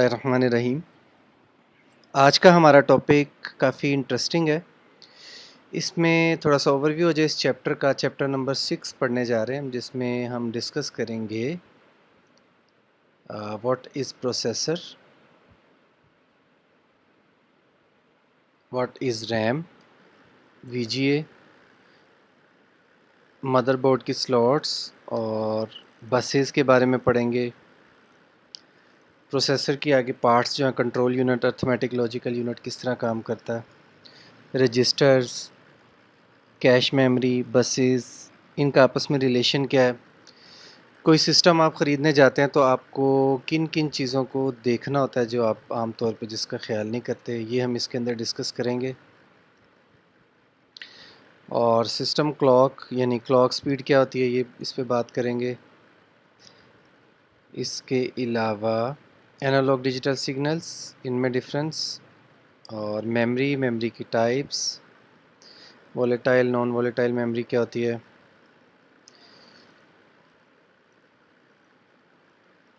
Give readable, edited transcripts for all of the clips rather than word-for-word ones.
रहीम। आज का हमारा टॉपिक काफ़ी इंटरेस्टिंग है। इसमें थोड़ा सा ओवरव्यू हो जाए इस चैप्टर का। चैप्टर नंबर 6 पढ़ने जा रहे हैं हम, जिसमें हम डिस्कस करेंगे what is processor, what is RAM, VGA, motherboard की स्लॉट्स और बसेस के बारे में पढ़ेंगे। प्रोसेसर की आगे पार्ट्स जो हैं, control unit, arithmetic logical unit किस तरह काम करता है, रजिस्टर्स, कैश मेमोरी, बसेस, इनका आपस में रिलेशन क्या है। कोई सिस्टम आप ख़रीदने जाते हैं तो आपको किन किन चीज़ों को देखना होता है जो आप आम तौर पे जिसका ख्याल नहीं करते, ये हम इसके अंदर डिस्कस करेंगे। और सिस्टम क्लॉक यानी क्लॉक स्पीड क्या होती है, ये इस पे बात करेंगे। इसके अलावा एनालॉग डिजिटल सिग्नल्स, इनमें डिफरेंस, और मेमोरी की types, volatile non volatile memory क्या होती है,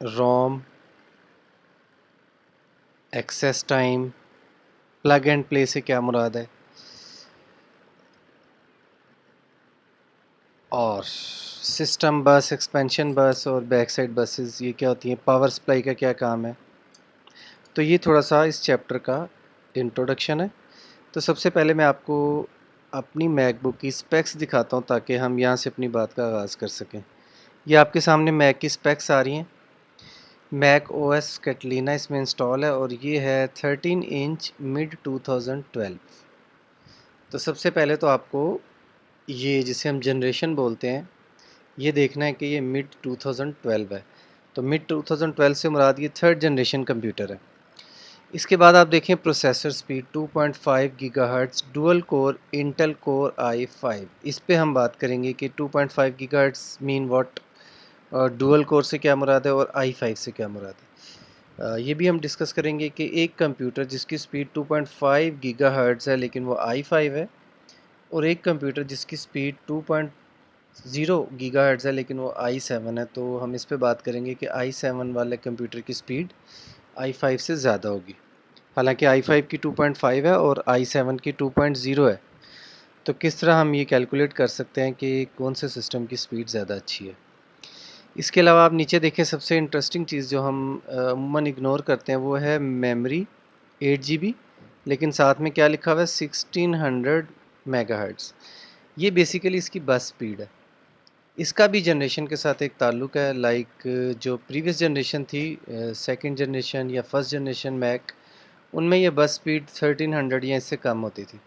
ROM, access time, plug and play से क्या मुराद है, और सिस्टम बस, एक्सपेंशन बस और बैक साइड बसेस ये क्या होती हैं, पावर सप्लाई का क्या काम है। तो ये थोड़ा सा इस चैप्टर का इंट्रोडक्शन है। तो सबसे पहले मैं आपको अपनी मैकबुक की स्पेक्स दिखाता हूँ ताकि हम यहाँ से अपनी बात का आगाज़ कर सकें। ये आपके सामने मैक की स्पेक्स आ रही हैं। मैक ओएस कैटलीना इसमें इंस्टॉल है और ये है 13 इंच मिड 2012। तो सबसे पहले तो आपको ये जिसे हम जनरेशन बोलते हैं ये देखना है कि ये मिड 2012 है। तो मिड 2012 से मुराद ये थर्ड जनरेशन कंप्यूटर है। इसके बाद आप देखें processor speed 2.5 gigahertz dual core Intel core i5। इस पे हम बात करेंगे कि 2.5 gigahertz mean what, dual core से क्या मुराद है और i5 से क्या मुराद है। ये भी हम डिस्कस करेंगे कि एक कंप्यूटर जिसकी स्पीड 2.5 गीगाहर्ट्ज़ है लेकिन वो i5 है, और एक कंप्यूटर जिसकी स्पीड 2.0 गीगाहर्ट्ज़ है लेकिन वो i7 है। तो हम इस पे बात करेंगे कि i7 वाले कंप्यूटर की स्पीड i5 से ज़्यादा होगी। हालांकि i5 की 2.5 है और i7 की 2.0 है। तो किस तरह हम ये कैलकुलेट कर सकते हैं कि कौन से सिस्टम की स्पीड ज़्यादा अच्छी है। इसके अलावा आप नीचे देखें, सबसे इंटरेस्टिंग चीज़ जो हम अमूमन इग्नोर करते हैं वो है मेमोरी 8 GB, लेकिन साथ में क्या लिखा हुआ है 1600 मेगाहर्ट्ज़। ये बेसिकली इसकी बस स्पीड है। इसका भी जनरेशन के साथ एक ताल्लुक है। लाइक जो प्रीवियस जनरेशन थी, सेकंड जनरेशन या फर्स्ट जनरेशन मैक, उनमें ये बस स्पीड 1300 या इससे कम होती थी।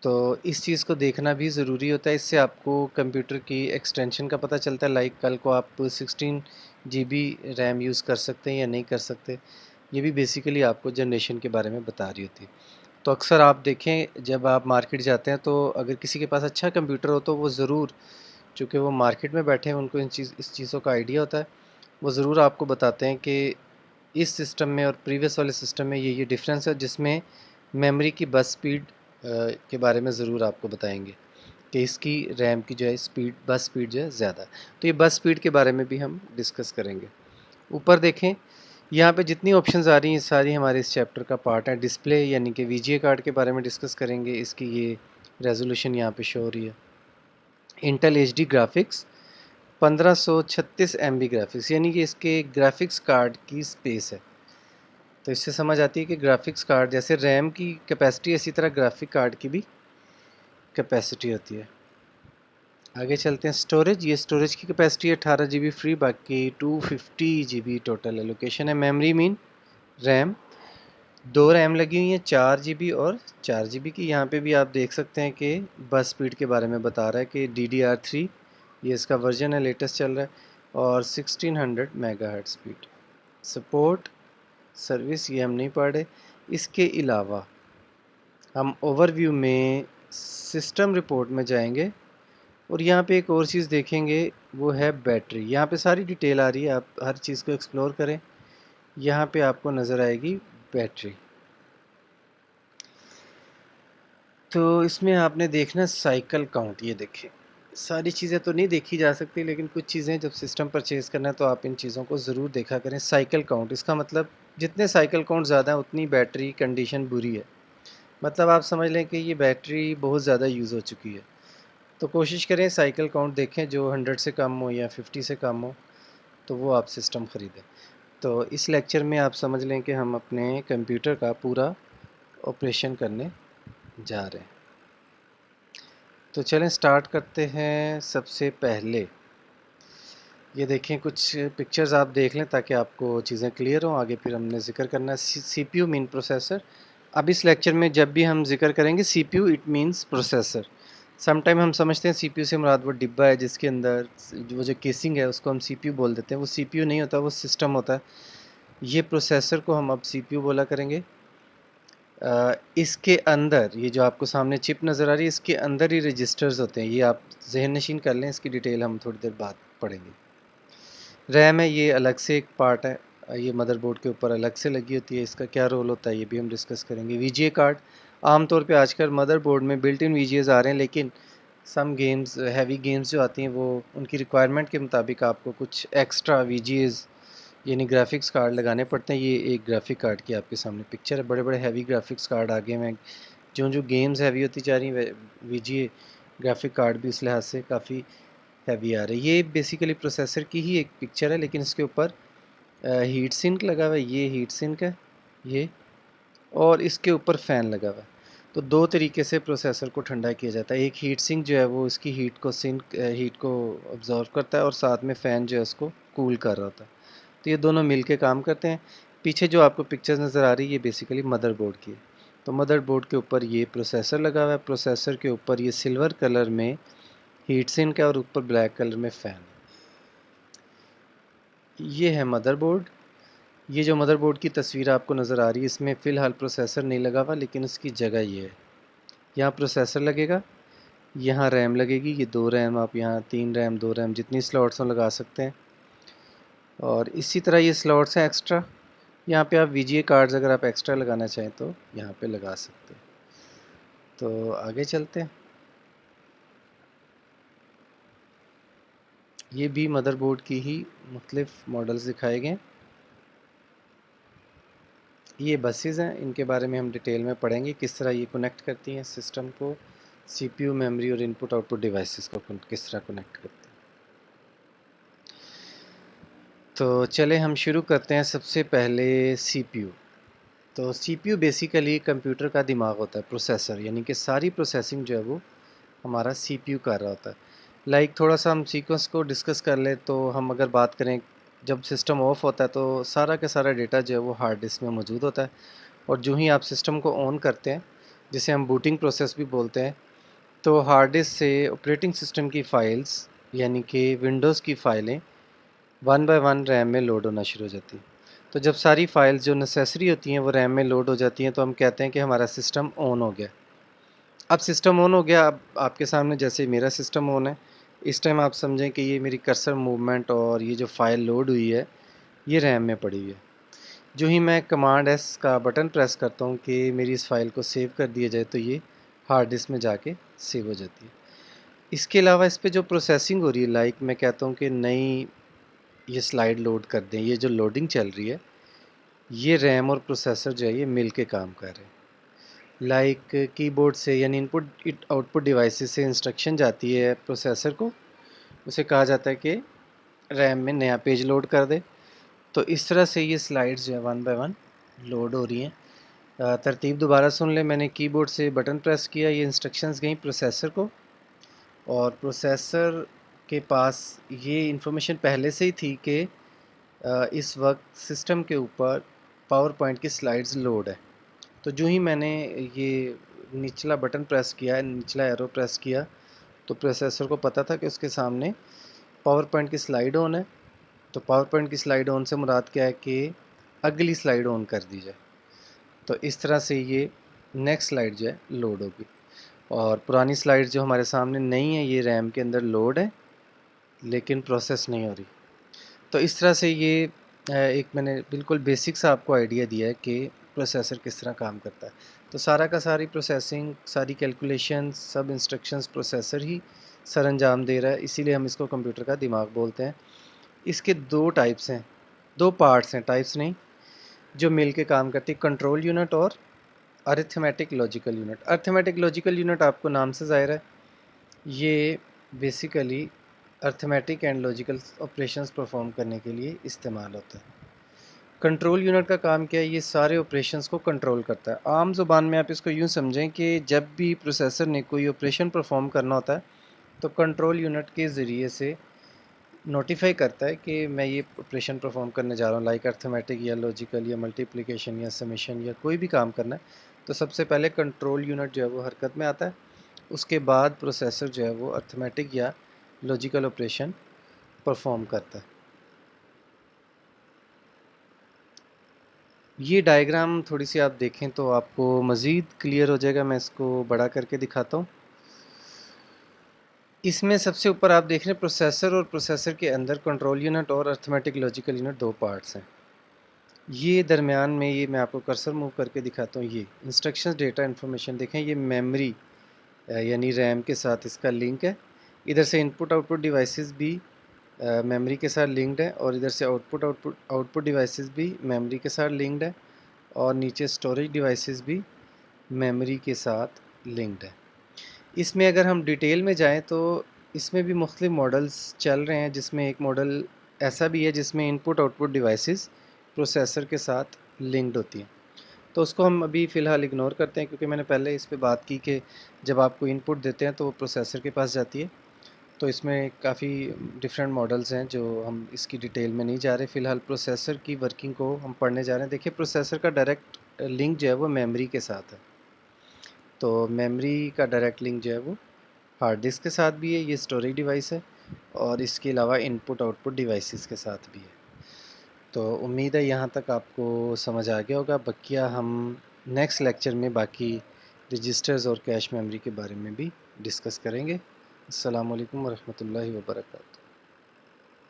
तो इस चीज़ को देखना भी ज़रूरी होता है। इससे आपको कंप्यूटर की एक्सटेंशन का पता चलता है। लाइक कल को आप 16 GB रैम यूज़ कर सकते हैं या नहीं कर सकते, ये भी बेसिकली आपको जनरेशन के बारे में बता रही होती है। तो अक्सर आप देखें जब आप मार्केट जाते हैं तो अगर किसी के पास अच्छा कंप्यूटर हो तो वो ज़रूर, चूँकि वो मार्केट में बैठे हैं, उनको इस चीज़ों का आइडिया होता है, वो ज़रूर आपको बताते हैं कि इस सिस्टम में और प्रीवियस वाले सिस्टम में ये डिफरेंस है, जिसमें मेमोरी की बस स्पीड के बारे में ज़रूर आपको बताएंगे कि इसकी रैम की जो है स्पीड, बस स्पीड जो है ज़्यादा है। तो ये बस स्पीड के बारे में भी हम डिस्कस करेंगे। ऊपर देखें, यहाँ पे जितनी ऑप्शंस आ रही हैं सारी हमारे इस चैप्टर का पार्ट है। डिस्प्ले यानी कि वीजीए कार्ड के बारे में डिस्कस करेंगे, इसकी ये रेजोल्यूशन यहाँ पे शो हो रही है। Intel HD graphics 1536 MB graphics, यानी कि इसके ग्राफिक्स कार्ड की स्पेस है। तो इससे समझ आती है कि ग्राफिक्स कार्ड जैसे रैम की कैपेसिटी, इसी तरह ग्राफिक कार्ड की भी कैपेसिटी होती है। आगे चलते हैं। स्टोरेज, ये स्टोरेज की कैपेसिटी है 18 GB फ्री, बाकी 250 GB टोटल एलोकेशन है। मेमोरी मीन रैम, दो रैम लगी हुई हैं 4 GB और 4 GB की। यहाँ पे भी आप देख सकते हैं कि बस स्पीड के बारे में बता रहा है कि DDR3 ये इसका वर्जन है, लेटेस्ट चल रहा है, और 1600 मेगाहर्ट्ज़ स्पीड। सपोर्ट सर्विस ये हम नहीं पढ़ रहे। इसके अलावा हम ओवरव्यू में सिस्टम रिपोर्ट में जाएंगे और यहाँ पे एक और चीज़ देखेंगे, वो है बैटरी। यहाँ पे सारी डिटेल आ रही है, आप हर चीज़ को एक्सप्लोर करें। यहाँ पे आपको नज़र आएगी बैटरी। तो इसमें आपने देखना साइकिल काउंट, ये देखें सारी चीज़ें तो नहीं देखी जा सकती, लेकिन कुछ चीज़ें जब सिस्टम परचेज़ करना है तो आप इन चीज़ों को ज़रूर देखा करें। साइकिल काउंट, इसका मतलब जितने साइकिल काउंट ज़्यादा है उतनी बैटरी कंडीशन बुरी है। मतलब आप समझ लें कि ये बैटरी बहुत ज़्यादा यूज़ हो चुकी है। तो कोशिश करें साइकिल काउंट देखें जो 100 से कम हो या 50 से कम हो, तो वो आप सिस्टम ख़रीदें। तो इस लेक्चर में आप समझ लें कि हम अपने कंप्यूटर का पूरा ऑपरेशन करने जा रहे हैं। तो चलें स्टार्ट करते हैं। सबसे पहले ये देखें, कुछ पिक्चर्स आप देख लें ताकि आपको चीज़ें क्लियर हों। आगे फिर हमने ज़िक्र करना है सीपीयू मीन प्रोसेसर। अब इस लेक्चर में जब भी हम जिक्र करेंगे CPU, it means processor. Some time हम समझते हैं सीपीयू से मुराद वो डिब्बा है जिसके अंदर वो जो केसिंग है उसको हम सीपीयू बोल देते हैं। वो सीपीयू नहीं होता, वो सिस्टम होता है। ये प्रोसेसर को हम अब सीपीयू बोला करेंगे। इसके अंदर ये जो आपको सामने चिप नज़र आ रही है, इसके अंदर ही रजिस्टर्स होते हैं। ये आप जहन नशीन कर लें, इसकी डिटेल हम थोड़ी देर बाद पढ़ेंगे। रैम है, ये अलग से एक पार्ट है। ये मदरबोर्ड के ऊपर अलग से लगी होती है। इसका क्या रोल होता है ये भी हम डिस्कस करेंगे। वीजीए कार्ड, आमतौर पे आजकल मदरबोर्ड में बिल्ट इन वीजीएस आ रहे हैं, लेकिन सम गेम्स, हैवी गेम्स जो आती हैं, वो उनकी रिक्वायरमेंट के मुताबिक आपको कुछ एक्स्ट्रा वीजीएस यानी ग्राफिक्स कार्ड लगाने पड़ते हैं। ये एक ग्राफिक कार्ड की आपके सामने पिक्चर है। बड़े बड़े हैवी ग्राफिक्स कार्ड आ गए हैं। जो जो गेम्स हैवी होती जा रही हैं, वीजीए ग्राफिक कार्ड भी उस लिहाज से काफ़ी हैवी आ रही है। ये बेसिकली प्रोसेसर की ही एक पिक्चर है, लेकिन इसके ऊपर हीट सिंक लगा हुआ है। ये हीट सिंक है ये, और इसके ऊपर फ़ैन लगा हुआ है। तो दो तरीके से प्रोसेसर को ठंडा किया जाता है। एक हीट सिंक जो है वो इसकी हीट को ऑब्ज़र्व करता है, और साथ में फ़ैन जो है उसको कूल कर रहा होता है। तो ये दोनों मिल के काम करते हैं। पीछे जो आपको पिक्चर्स नज़र आ रही है ये बेसिकली मदरबोर्ड की है। तो मदरबोर्ड के ऊपर ये प्रोसेसर लगा हुआ है। प्रोसेसर के ऊपर ये सिल्वर कलर में हीट सिंक है और ऊपर ब्लैक कलर में फ़ैन। ये है मदरबोर्ड। ये जो मदरबोर्ड की तस्वीर आपको नज़र आ रही है, इसमें फ़िलहाल प्रोसेसर नहीं लगा हुआ, लेकिन उसकी जगह ये है। यहाँ प्रोसेसर लगेगा, यहाँ रैम लगेगी। ये 2 रैम, आप यहाँ 3 रैम, 2 रैम, जितनी स्लॉट्स हों लगा सकते हैं। और इसी तरह ये स्लॉट्स हैं एक्स्ट्रा। यहाँ पे आप वीजीए कार्ड्स अगर आप एक्स्ट्रा लगाना चाहें तो यहाँ पे लगा सकते हैं। तो आगे चलते हैं। ये भी मदरबोर्ड की ही मुख्तलिफ मॉडल्स दिखाए गए हैं। ये बसेस हैं, इनके बारे में हम डिटेल में पढ़ेंगे किस तरह ये कनेक्ट करती हैं सिस्टम को, सीपीयू, मेमोरी और इनपुट आउटपुट डिवाइसेस को किस तरह कनेक्ट करते हैं। तो चले हम शुरू करते हैं। सबसे पहले सीपीयू। तो सीपीयू बेसिकली कंप्यूटर का दिमाग होता है, प्रोसेसर, यानी कि सारी प्रोसेसिंग जो है वो हमारा सीपीयू कर रहा होता है। थोड़ा सा हम सीक्वेंस को डिस्कस कर लें तो हम अगर बात करें, जब सिस्टम ऑफ होता है तो सारा का सारा डेटा जो है वो हार्ड डिस्क में मौजूद होता है। और जो ही आप सिस्टम को ऑन करते हैं, जिसे हम बूटिंग प्रोसेस भी बोलते हैं, तो हार्ड डिस्क से ऑपरेटिंग सिस्टम की फ़ाइल्स यानी कि विंडोज़ की फ़ाइलें वन बाय वन रैम में लोड होना शुरू हो जाती हैं। तो जब सारी फ़ाइल्स जो नेसेसरी होती हैं वो रैम में लोड हो जाती हैं, तो हम कहते हैं कि हमारा सिस्टम ऑन हो गया। अब सिस्टम ऑन हो गया। अब आपके सामने जैसे मेरा सिस्टम ऑन है, इस टाइम आप समझें कि ये मेरी कर्सर मूवमेंट और ये जो फ़ाइल लोड हुई है ये रैम में पड़ी हुई है। जो ही मैं कमांड एस का बटन प्रेस करता हूँ कि मेरी इस फ़ाइल को सेव कर दिया जाए, तो ये हार्ड डिस्क में जाके सेव हो जाती है। इसके अलावा इस पे जो प्रोसेसिंग हो रही है, मैं कहता हूँ कि नई ये स्लाइड लोड कर दें, ये जो लोडिंग चल रही है, ये रैम और प्रोसेसर जो है ये मिल के काम कर रहे हैं। कीबोर्ड से यानी इनपुट आउटपुट डिवाइसेस से इंस्ट्रक्शन जाती है प्रोसेसर को, उसे कहा जाता है कि रैम में नया पेज लोड कर दे। तो इस तरह से ये स्लाइड्स जो है वन बाय वन लोड हो रही हैं। तरतीब दोबारा सुन लें। मैंने कीबोर्ड से बटन प्रेस किया, ये इंस्ट्रक्शंस गई प्रोसेसर को, और प्रोसेसर के पास ये इंफॉर्मेशन पहले से ही थी कि इस वक्त सिस्टम के ऊपर पावर पॉइंट की स्लाइड्स लोड है। तो जो ही मैंने ये निचला बटन प्रेस किया, निचला एरो प्रेस किया, तो प्रोसेसर को पता था कि उसके सामने पावर पॉइंट की स्लाइड ऑन है। तो पावर पॉइंट की स्लाइड ऑन से मुराद क्या है कि अगली स्लाइड ऑन कर दी जाए। तो इस तरह से ये नेक्स्ट स्लाइड जो है लोड होगी, और पुरानी स्लाइड जो हमारे सामने नहीं है ये रैम के अंदर लोड है लेकिन प्रोसेस नहीं हो रही। तो इस तरह से ये एक मैंने बिल्कुल बेसिक सा आपको आइडिया दिया है कि प्रोसेसर किस तरह काम करता है। तो सारा का सारी प्रोसेसिंग, सारी कैलकुलेशन, सब इंस्ट्रक्शंस प्रोसेसर ही सरअंजाम दे रहा है, इसीलिए हम इसको कंप्यूटर का दिमाग बोलते हैं। इसके दो टाइप्स हैं, दो पार्ट्स हैं, टाइप्स नहीं, जो मिल के काम करती है, कंट्रोल यूनिट और arithmetic logical unit. Arithmetic logical unit आपको नाम से ज़ाहिर है, ये basically arithmetic and logical operations perform करने के लिए इस्तेमाल होता है। कंट्रोल यूनिट का काम क्या है, ये सारे ऑपरेशंस को कंट्रोल करता है। आम ज़ुबान में आप इसको यूँ समझें कि जब भी प्रोसेसर ने कोई ऑपरेशन परफॉर्म करना होता है तो कंट्रोल यूनिट के ज़रिए से नोटिफाई करता है कि मैं ये ऑपरेशन परफॉर्म करने जा रहा हूँ, लाइक अर्थमेटिक या लॉजिकल या मल्टीप्लिकेशन या समेशन या कोई भी काम करना है, तो सबसे पहले कंट्रोल यूनिट जो है वो हरकत में आता है, उसके बाद प्रोसेसर जो है वो अर्थमेटिक या लॉजिकल ऑपरेशन परफॉर्म करता है। ये डायग्राम थोड़ी सी आप देखें तो आपको मज़ीद क्लियर हो जाएगा। मैं इसको बड़ा करके दिखाता हूँ। इसमें सबसे ऊपर आप देख रहे हैं प्रोसेसर, और प्रोसेसर के अंदर कंट्रोल यूनिट और अर्थमेटिक लॉजिकल यूनिट दो पार्ट्स हैं। ये दरमियान में, ये मैं आपको कर्सर मूव करके दिखाता हूँ, ये इंस्ट्रक्शंस डेटा इन्फॉर्मेशन देखें, ये मेमोरी यानी रैम के साथ इसका लिंक है। इधर से इनपुट आउटपुट डिवाइसेस भी मेमोरी के साथ लिंक्ड है, और इधर से आउटपुट डिवाइसेस भी मेमोरी के साथ लिंक्ड है, और नीचे स्टोरेज डिवाइसेस भी मेमोरी के साथ लिंक्ड है। इसमें अगर हम डिटेल में जाएं तो इसमें भी मुख्तलिफ मॉडल्स चल रहे हैं, जिसमें एक मॉडल ऐसा भी है जिसमें इनपुट आउटपुट डिवाइसेस प्रोसेसर के साथ लिंक्ड होती हैं, तो उसको हम अभी फ़िलहाल इग्नोर करते हैं, क्योंकि मैंने पहले इस पे बात की कि जब आपको इनपुट देते हैं तो वो प्रोसेसर के पास जाती है। तो इसमें काफ़ी डिफरेंट मॉडल्स हैं, जो हम इसकी डिटेल में नहीं जा रहे। फ़िलहाल प्रोसेसर की वर्किंग को हम पढ़ने जा रहे हैं। देखिए, प्रोसेसर का डायरेक्ट लिंक जो है वो मेमोरी के साथ है, तो मेमोरी का डायरेक्ट लिंक जो है वो हार्ड डिस्क के साथ भी है, ये स्टोरेज डिवाइस है, और इसके अलावा इनपुट आउटपुट डिवाइसेस के साथ भी है। तो उम्मीद है यहाँ तक आपको समझ आ गया होगा। बकिया हम नेक्स्ट लेक्चर में बाकी रजिस्टर्स और कैश मेमोरी के बारे में भी डिस्कस करेंगे। अस्सलाम वालेकुम वरहमतुल्लाहि वबरकातुहू।